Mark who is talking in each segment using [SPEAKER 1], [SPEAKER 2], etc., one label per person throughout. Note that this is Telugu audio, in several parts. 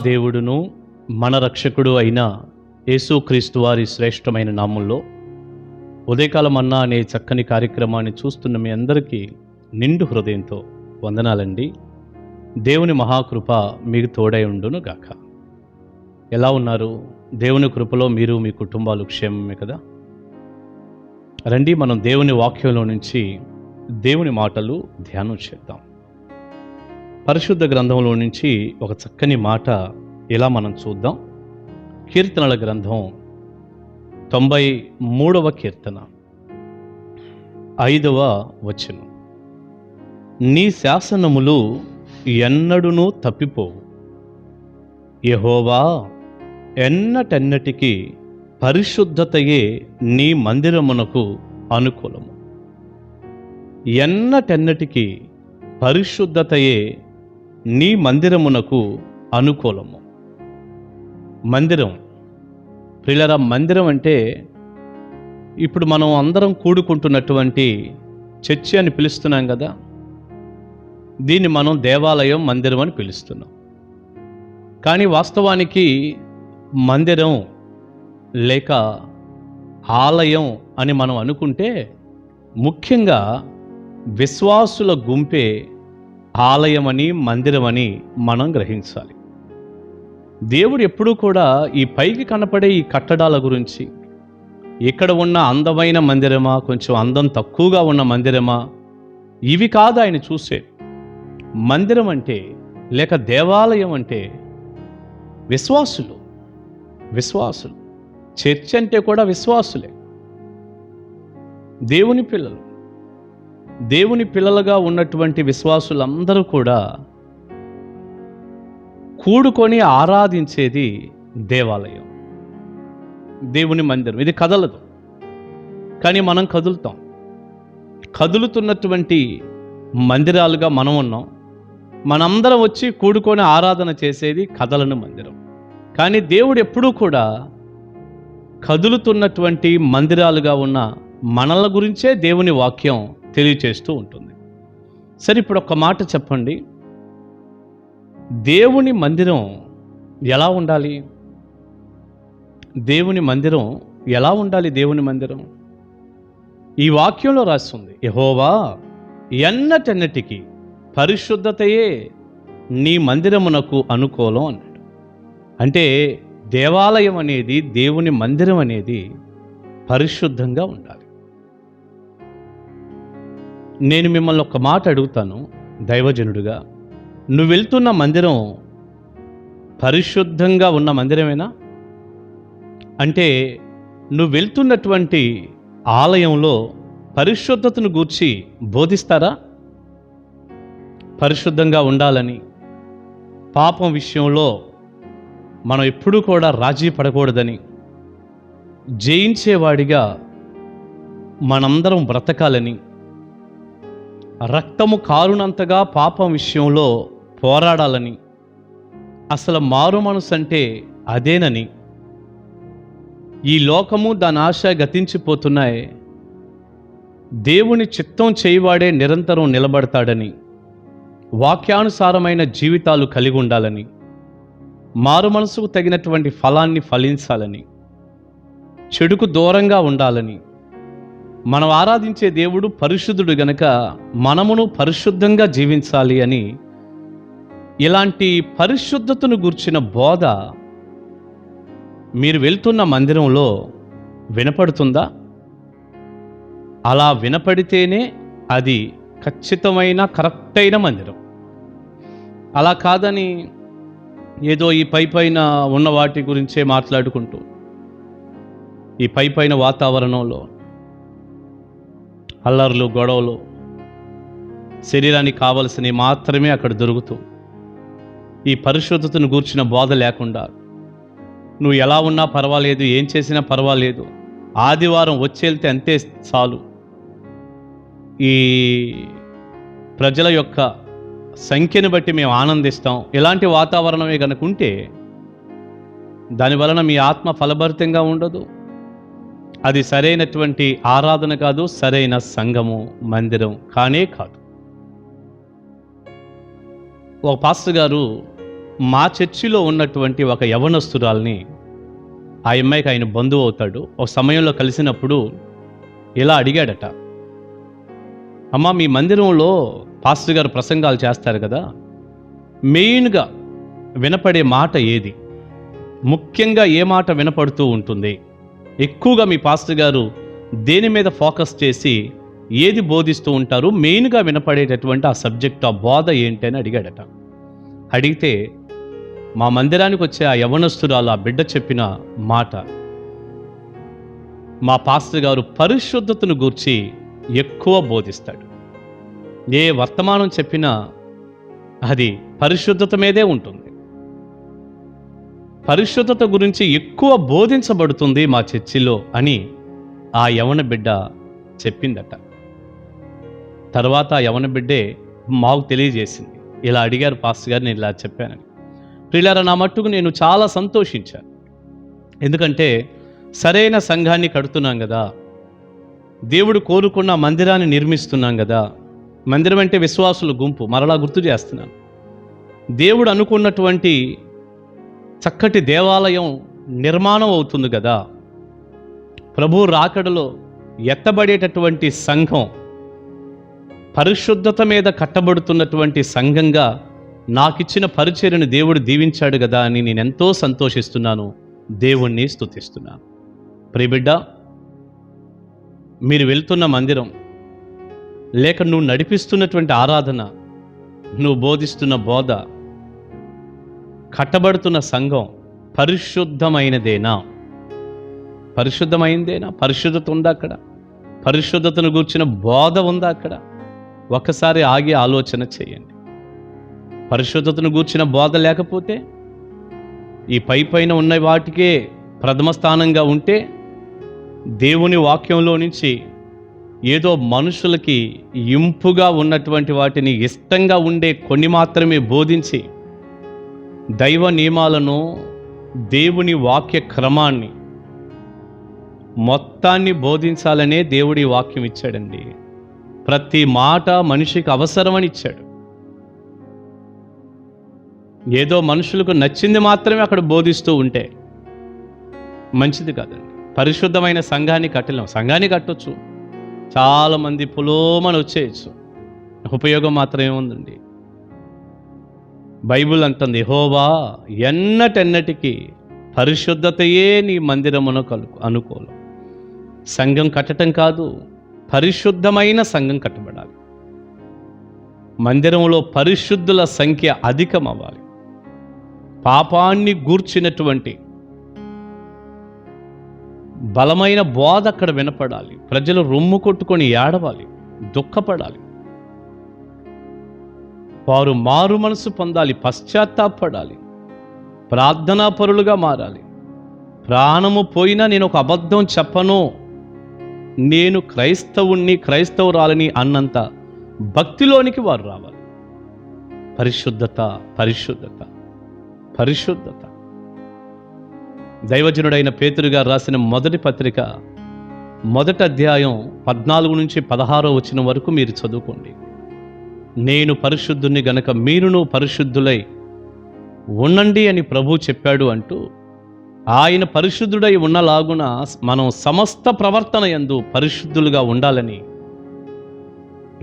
[SPEAKER 1] దేవుడును మన రక్షకుడు అయిన యేసుక్రీస్తు వారి శ్రేష్టమైన నామంలో ఉదయకాలం మన్నా అనే చక్కని కార్యక్రమాన్ని చూస్తున్న మీ అందరికీ నిండు హృదయంతో వందనాలండి. దేవుని మహాకృప మీకు తోడై ఉండును గాక. ఎలా ఉన్నారు? దేవుని కృపలో మీరు మీ కుటుంబాలు క్షేమమే కదా? రండి, మనం దేవుని వాక్యంలో నుంచి దేవుని మాటలు ధ్యానం చేద్దాం. పరిశుద్ధ గ్రంథంలో నుంచి ఒక చక్కని మాట ఇలా మనం చూద్దాం. కీర్తనల గ్రంథం 93వ కీర్తన 5వ వచనం. నీ శాసనములు ఎన్నడునూ తప్పిపోవు, యెహోవా ఎన్నటెన్నటికీ పరిశుద్ధతయే నీ మందిరమునకు అనుకూలము. ఎన్నటెన్నటికీ పరిశుద్ధతయే నీ మందిరమునకు అనుకూలము. మందిరం, ప్రియులారా, మందిరం అంటే ఇప్పుడు మనం అందరం కూడుకుంటున్నటువంటి చర్చి అని పిలుస్తున్నాం కదా, దీన్ని మనం దేవాలయం, మందిరం అని పిలుస్తున్నాం. కానీ వాస్తవానికి మందిరం లేక ఆలయం అని మనం అనుకుంటే ముఖ్యంగా విశ్వాసుల గుంపే ఆలయమని, మందిరమని మనం గ్రహించాలి. దేవుడు ఎప్పుడూ కూడా ఈ పైకి కనపడే ఈ కట్టడాల గురించి, ఇక్కడ ఉన్న అందమైన మందిరమా, కొంచెం అందం తక్కువగా ఉన్న మందిరమా, ఇవి కాదు ఆయన చూసే. మందిరం అంటే లేక దేవాలయం అంటే విశ్వాసులు. చర్చ్ అంటే కూడా విశ్వాసులే, దేవుని పిల్లలు. దేవుని పిల్లలుగా ఉన్నటువంటి విశ్వాసులందరూ కూడా కూడుకొని ఆరాధించేది దేవాలయం, దేవుని మందిరం. ఇది కదలదు, కానీ మనం కదులుతాం. కదులుతున్నటువంటి మందిరాలుగా మనం ఉన్నాం. మనందరం వచ్చి కూడుకొని ఆరాధన చేసేది కదలని మందిరం. కానీ దేవుడు ఎప్పుడూ కూడా కదులుతున్నటువంటి మందిరాలుగా ఉన్న మనల గురించే దేవుని వాక్యం తెలియచేస్తూ ఉంటుంది. సరే, ఇప్పుడు ఒక మాట చెప్పండి, దేవుని మందిరం ఎలా ఉండాలి? దేవుని మందిరం ఎలా ఉండాలి? దేవుని మందిరం ఈ వాక్యంలో రాస్తుంది, యెహోవా ఎన్నటెన్నటికీ పరిశుద్ధతయే నీ మందిరమునకు అనుకూలం అన్నాడు. అంటే దేవాలయం అనేది, దేవుని మందిరం అనేది పరిశుద్ధంగా ఉండాలి. నేను మిమ్మల్ని ఒక మాట అడుగుతాను దైవజనుడిగా, నువ్వు వెళ్తున్న మందిరం పరిశుద్ధంగా ఉన్న మందిరమేనా? అంటే నువ్వు వెళ్తున్నటువంటి ఆలయంలో పరిశుద్ధతను గూర్చి బోధిస్తారా? పరిశుద్ధంగా ఉండాలని, పాపం విషయంలో మనం ఎప్పుడూ కూడా రాజీ పడకూడదని, జయించేవాడిగా మనందరం బ్రతకాలని, రక్తము కారునంతగా పాపం విషయంలో పోరాడాలని, అసలు మారు మనసు అంటే అదేనని, ఈ లోకము దాని ఆశ గతించిపోతున్నాయి, దేవుని చిత్తం చేయవాడే నిరంతరం నిలబడతాడని, వాక్యానుసారమైన జీవితాలు కలిగి ఉండాలని, మారు మనసుకు తగినటువంటి ఫలాన్ని ఫలించాలని, చెడుకు దూరంగా ఉండాలని, మనం ఆరాధించే దేవుడు పరిశుద్ధుడు గనక మనమును పరిశుద్ధంగా జీవించాలి అని, ఇలాంటి పరిశుద్ధతను గూర్చిన బోధ మీరు వెళ్తున్న మందిరంలో వినపడుతుందా? అలా వినపడితేనే అది ఖచ్చితమైన, కరెక్ట్ అయిన మందిరం. అలా కాదని ఏదో ఈ పైన ఉన్న వాటి గురించే మాట్లాడుకుంటూ, ఈ పైన వాతావరణంలో అల్లర్లు, గొడవలు, శరీరానికి కావలసినవి మాత్రమే అక్కడ దొరుకుతూ, ఈ పరిశుద్ధతను గూర్చిన బోధ లేకుండా, నువ్వు ఎలా ఉన్నా పర్వాలేదు, ఏం చేసినా పర్వాలేదు, ఆదివారం వచ్చేళ్తే అంతే చాలు, ఈ ప్రజల యొక్క సంఖ్యను బట్టి మేము ఆనందిస్తాం, ఇలాంటి వాతావరణమే కనుకుంటే దానివలన మీ ఆత్మ ఫలభరితంగా ఉండదు. అది సరైనటువంటి ఆరాధన కాదు, సరైన సంఘము, మందిరం కానే కాదు. ఒక పాస్టర్ గారు మా చర్చిలో ఉన్నటువంటి ఒక యవనస్తురాల్ని, ఆ అమ్మాయికి ఆయన బంధువు అవుతాడు, ఒక సమయంలో కలిసినప్పుడు ఇలా అడిగాడట, అమ్మ మీ మందిరంలో పాస్టర్ గారు ప్రసంగాలు చేస్తారు కదా, మెయిన్గా వినపడే మాట ఏది, ముఖ్యంగా ఏ మాట వినపడుతూ ఉంటుంది, ఎక్కువగా మీ పాస్టర్ గారు దేని మీద ఫోకస్ చేసి ఏది బోధిస్తూ ఉంటారు, మెయిన్గా వినపడేటటువంటి ఆ సబ్జెక్ట్, ఆ బోధ ఏంటి అని అడిగాడట. అడిగితే మా మందిరానికి వచ్చే ఆ యవనస్తురాలు, ఆ బిడ్డ చెప్పిన మాట, మా పాస్టర్ గారు పరిశుద్ధతను గూర్చి ఎక్కువ బోధిస్తాడు. ఏ వర్తమానం చెప్పినా అది పరిశుద్ధత మీదే ఉంటుంది, పరిశుద్ధత గురించి ఎక్కువ బోధించబడుతుంది మా చర్చిలో అని ఆ యవన బిడ్డ చెప్పిందట. తర్వాత ఆ యవన బిడ్డే మాకు తెలియజేసింది, ఇలా అడిగారు పాస్టర్ గారు, నేను ఇలా చెప్పానని. ప్రియులారా, నా మట్టుకు నేను చాలా సంతోషించాను. ఎందుకంటే సరైన సంఘాన్ని కడుతున్నాం కదా, దేవుడు కోరుకున్న మందిరాన్ని నిర్మిస్తున్నాం కదా. మందిరం అంటే విశ్వాసుల గుంపు, మరలా గుర్తు చేస్తున్నాను. దేవుడు అనుకున్నటువంటి చక్కటి దేవాలయం నిర్మాణం అవుతుంది కదా. ప్రభు రాకడలో ఎత్తబడేటటువంటి సంఘం పరిశుద్ధత మీద కట్టబడుతున్నటువంటి సంఘంగా నాకిచ్చిన పరిచర్యను దేవుడు దీవించాడు కదా అని నేను ఎంతో సంతోషిస్తున్నాను, దేవుణ్ణి స్తుతిస్తున్నాను. ప్రియబిడ్డ, మీరు వెళ్తున్న మందిరం, లేక నువ్వు నడిపిస్తున్నటువంటి ఆరాధన, నువ్వు బోధిస్తున్న బోధ, కట్టబడుతున్న సంఘం పరిశుద్ధమైనదేనా? పరిశుద్ధమైందేనా? పరిశుద్ధత ఉందా అక్కడ? పరిశుద్ధతను గూర్చిన బోధ ఉందా అక్కడ? ఒక్కసారి ఆగి ఆలోచన చేయండి. పరిశుద్ధతను గూర్చిన బోధ లేకపోతే, ఈ పైన ఉన్న వాటికే ప్రథమ స్థానంగా ఉంటే, దేవుని వాక్యంలో నుంచి ఏదో మనుషులకి ఇంపుగా ఉన్నటువంటి వాటిని, ఇష్టంగా ఉండే కొన్ని మాత్రమే బోధించి, దైవ నియమాలను, దేవుని వాక్య క్రమాన్ని మొత్తాన్ని బోధించాలనే దేవుడి వాక్యం ఇచ్చాడండి. ప్రతి మాట మనిషికి అవసరమని ఇచ్చాడు. ఏదో మనుషులకు నచ్చింది మాత్రమే అక్కడ బోధిస్తూ ఉంటే మంచిది కాదండి. పరిశుద్ధమైన సంఘాన్ని కట్టలేం. సంఘాన్ని కట్టొచ్చు, చాలామంది పులోమని వచ్చేయచ్చు, ఉపయోగం మాత్రమే ఉందండి. బైబిల్ అంటుంది, యెహోవా ఎన్నటెన్నటికీ పరిశుద్ధతయే నీ మందిరమునకు అనుకూలం. సంఘం కట్టడం కాదు, పరిశుద్ధమైన సంఘం కట్టబడాలి. మందిరంలో పరిశుద్ధుల సంఖ్య అధికం అవ్వాలి. పాపాన్ని గూర్చినటువంటి బలమైన బోధ అక్కడ వినపడాలి. ప్రజలు రొమ్ము కొట్టుకొని ఏడవాలి, దుఃఖపడాలి. వారు మారు మనసు పొందాలి, పశ్చాత్తాపడాలి, ప్రార్థనా పరులుగా మారాలి. ప్రాణము పోయినా నేను ఒక అబద్ధం చెప్పను, నేను క్రైస్తవుణ్ణి, క్రైస్తవురాలని అన్నంత భక్తిలోనికి వారు రావాలి. పరిశుద్ధత, పరిశుద్ధత, పరిశుద్ధత. దైవజనుడైన పేతురు గారు రాసిన మొదటి పత్రిక 1వ అధ్యాయం 14 నుంచి 16 వచనం వరకు మీరు చదువుకోండి. నేను పరిశుద్ధుని గనక మీరును పరిశుద్ధులై ఉండండి అని ప్రభు చెప్పాడు అంటూ, ఆయన పరిశుద్ధుడై ఉన్నలాగున మనం సమస్త ప్రవర్తన యందు పరిశుద్ధులుగా ఉండాలని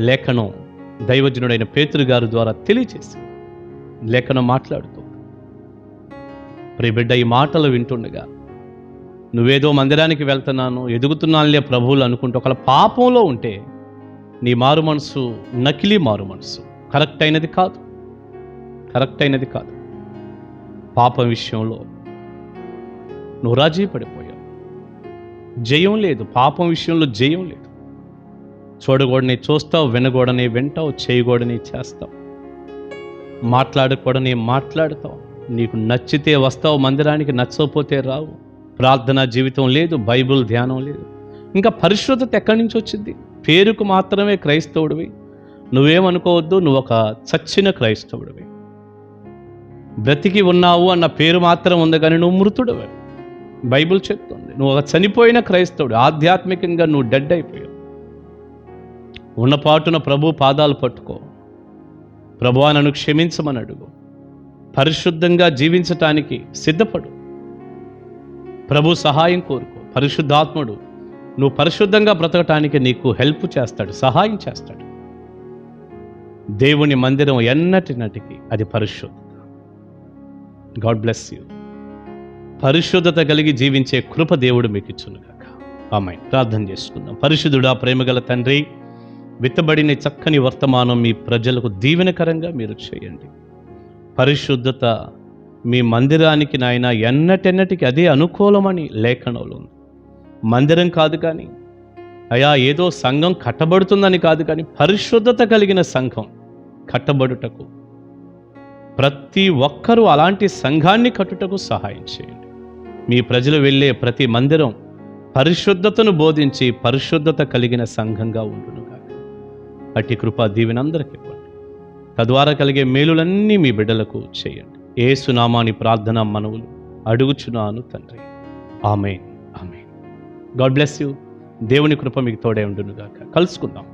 [SPEAKER 1] లేఖనం దైవజనుడైన పేతురు గారి ద్వారా తెలియచేసి లేఖనం మాట్లాడుతూ, ప్రియబిడ్డ, ఈ మాటలు వింటుండగా నువ్వేదో మందిరానికి వెళ్తున్నాను, ఎదుగుతున్నానులే ప్రభువులు అనుకుంటూ ఒకవేళ పాపంలో ఉంటే నీ మారు మనసు నకిలీ మారు మనసు, కరెక్ట్ అయినది కాదు, కరెక్ట్ అయినది కాదు. పాపం విషయంలో నువ్వు రాజీ పడిపోయావు, జయం లేదు. పాపం విషయంలో జయం లేదు. చూడకూడని చూస్తావు, వినకూడని వింటావు, చేయకూడని చేస్తావు, మాట్లాడకూడని మాట్లాడతావు. నీకు నచ్చితే వస్తావు మందిరానికి, నచ్చకపోతే రావు. ప్రార్థనా జీవితం లేదు, బైబిల్ ధ్యానం లేదు. ఇంకా పరిశుద్ధత ఎక్కడి నుంచి వచ్చింది? పేరుకు మాత్రమే క్రైస్తవుడివి. నువ్వేమనుకోవద్దు, నువ్వు ఒక చచ్చిన క్రైస్తవుడివి. బ్రతికి ఉన్నావు అన్న పేరు మాత్రం ఉంది, కానీ నువ్వు మృతుడివి. బైబిల్ చెప్తుంది నువ్వు ఒక చనిపోయిన క్రైస్తవుడు. ఆధ్యాత్మికంగా నువ్వు డెడ్ అయిపోయావు. ఉన్నపాటున ప్రభు పాదాలు పట్టుకో, ప్రభువా నన్ను క్షమించమని అడుగు. పరిశుద్ధంగా జీవించటానికి సిద్ధపడు. ప్రభు సహాయం కోరుకో. పరిశుద్ధాత్ముడు నువ్వు పరిశుద్ధంగా బ్రతకటానికి నీకు హెల్ప్ చేస్తాడు, సహాయం చేస్తాడు. దేవుని మందిరం ఎన్నటినటికి అది పరిశుద్ధత. God bless you. పరిశుద్ధత కలిగి జీవించే కృప దేవుడు మీకు ఇచ్చునుగాక. ఆమేన్. ప్రార్థన చేసుకుందాం. పరిశుద్ధుడా, ప్రేమగల తండ్రి, విత్తబడిన చక్కని వర్తమానం మీ ప్రజలకు దీవెనకరంగా మీరు చేయండి. పరిశుద్ధత మీ మందిరానికి నాయన ఎన్నటెన్నటికి అదే అనుకూలమని లేఖనంలో ఉంది. మందిరం కాదు కానీ అయా ఏదో సంఘం కట్టబడుతుందని కాదు కానీ పరిశుద్ధత కలిగిన సంఘం కట్టబడుటకు ప్రతి ఒక్కరూ అలాంటి సంఘాన్ని కట్టుటకు సహాయం చేయండి. మీ ప్రజలు వెళ్ళే ప్రతి మందిరం పరిశుద్ధతను బోధించి పరిశుద్ధత కలిగిన సంఘంగా ఉండునుగాక. అట్టి కృపా దీవెనందరికీ ఇవ్వండి. తద్వారా కలిగే మేలులన్నీ మీ బిడ్డలకు చేయండి. యేసు నామాని ప్రార్థన మనవులు అడుగుచున్నాను తండ్రి. Amen. Amen. God bless you. దేవుని కృప మీకు తోడే ఉండునుగాక. కలుసుకుందాం.